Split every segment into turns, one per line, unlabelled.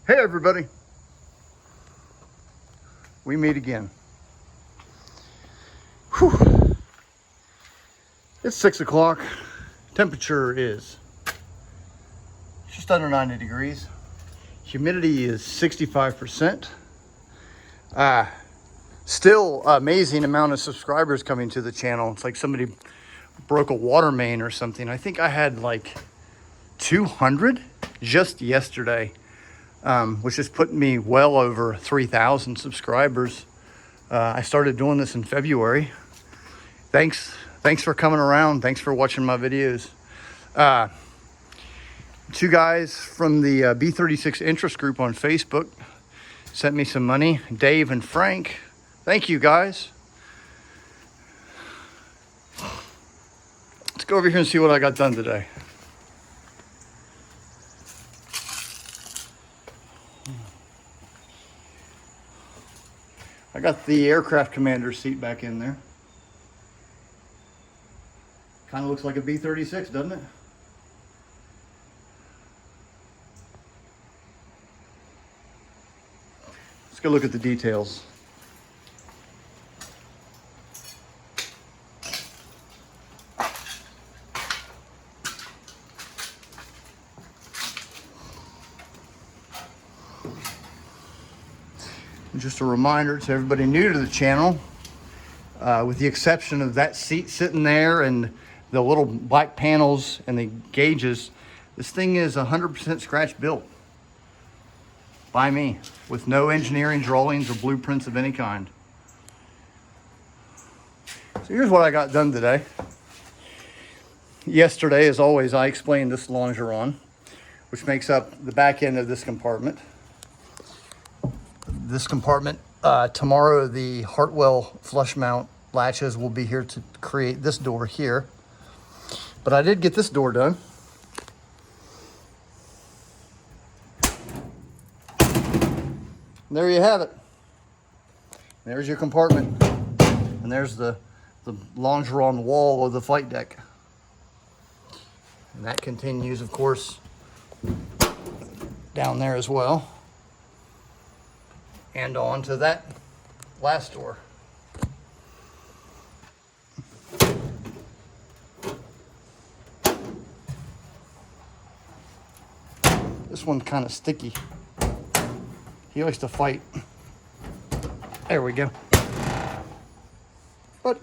Hey everybody, we meet again. Whew. It's 6 o'clock. Temperature is just under 90 degrees. Humidity is 65%. Still amazing amount of subscribers coming to the channel. It's like somebody broke a water main or something. I think I had like 200 just yesterday. Which is putting me well over 3,000 subscribers. I started doing this in February. Thanks for coming around. Thanks for watching my videos. Two guys from the B-36 interest group on Facebook sent me some money. Dave and Frank. Thank you guys. Let's go over here and see what I got done today. I got the aircraft commander seat back in there. Kind of looks like a B-36, doesn't it? Let's go look at the details. Just a reminder to everybody new to the channel, with the exception of that seat sitting there and the little black panels and the gauges, this thing is 100% scratch built by me with no engineering drawings or blueprints of any kind. So here's what I got done today. Yesterday, as always, I explained this longeron, which makes up the back end of this compartment. This compartment, tomorrow the Hartwell flush mount latches will be here to create this door here. But I did get this door done. There you have it. There's your compartment. And there's the longeron wall of the flight deck. And that continues, of course, down there as well. And on to that last door. This one's kind of sticky. He likes to fight. There we go. But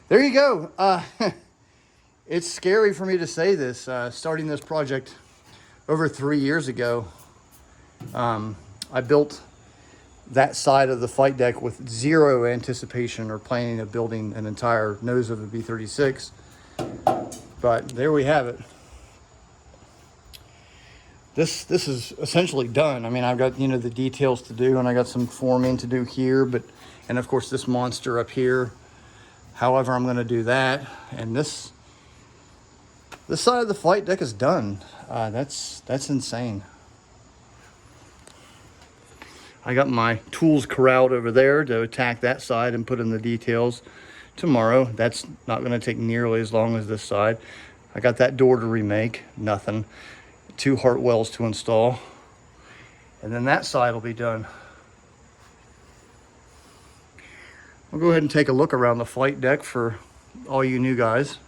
there you go. It's scary for me to say this. Starting this project over 3 years ago, I built that side of the flight deck with zero anticipation or planning of building an entire nose of a B-36. But there we have it. This is essentially done. I mean, I've got, the details to do, and I got some forming to do here, and of course this monster up here. However, I'm going to do that, and this side of the flight deck is done. That's insane. I got my tools corralled over there to attack that side and put in the details tomorrow. That's not going to take nearly as long as this side. I got that door to remake, nothing. 2 Hartwells to install. And then that side will be done. I'll go ahead and take a look around the flight deck for all you new guys,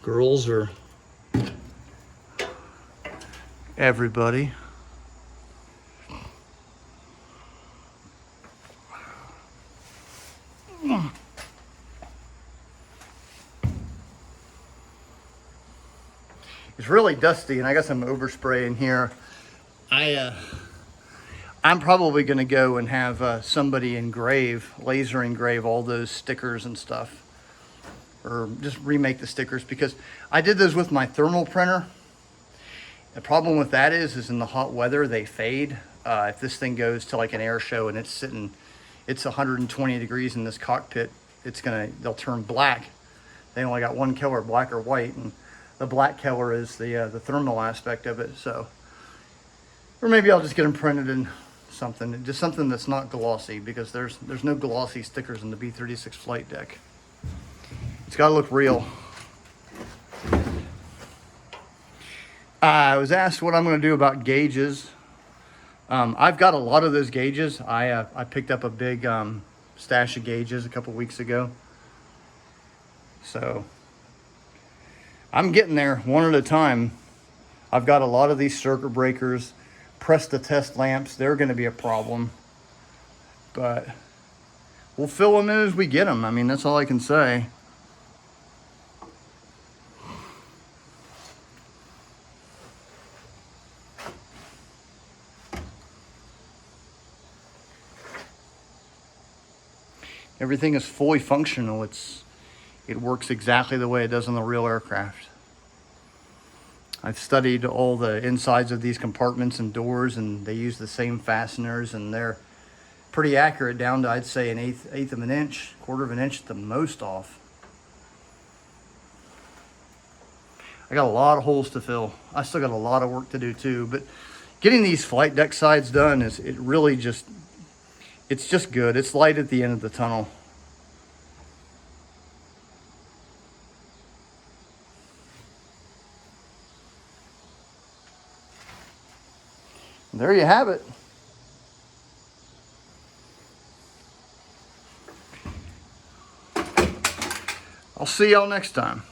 girls, or everybody. It's really dusty, and I got some overspray in here. I'm probably going to go and have somebody laser engrave all those stickers and stuff, or just remake the stickers, because I did those with my thermal printer. The problem with that is in the hot weather they fade. If this thing goes to like an air show and it's 120 degrees in this cockpit, they'll turn black. They only got one color, black or white, and the black color is the thermal aspect of it. So, or maybe I'll just get them printed in something that's not glossy, because there's no glossy stickers in the B-36 flight deck. It's got to look real. I was asked what I'm going to do about gauges. I've got a lot of those gauges. I picked up a big stash of gauges a couple weeks ago. So I'm getting there one at a time. I've got a lot of these circuit breakers, press to test lamps. They're going to be a problem, but we'll fill them in as we get them. I mean, that's all I can say. Everything is fully functional. It works exactly the way it does on the real aircraft. I've studied all the insides of these compartments and doors, and they use the same fasteners, and they're pretty accurate down to, I'd say, an eighth of an inch, quarter of an inch at the most off. I got a lot of holes to fill. I still got a lot of work to do too, but getting these flight deck sides done it's just good. It's light at the end of the tunnel. There you have it. I'll see y'all next time.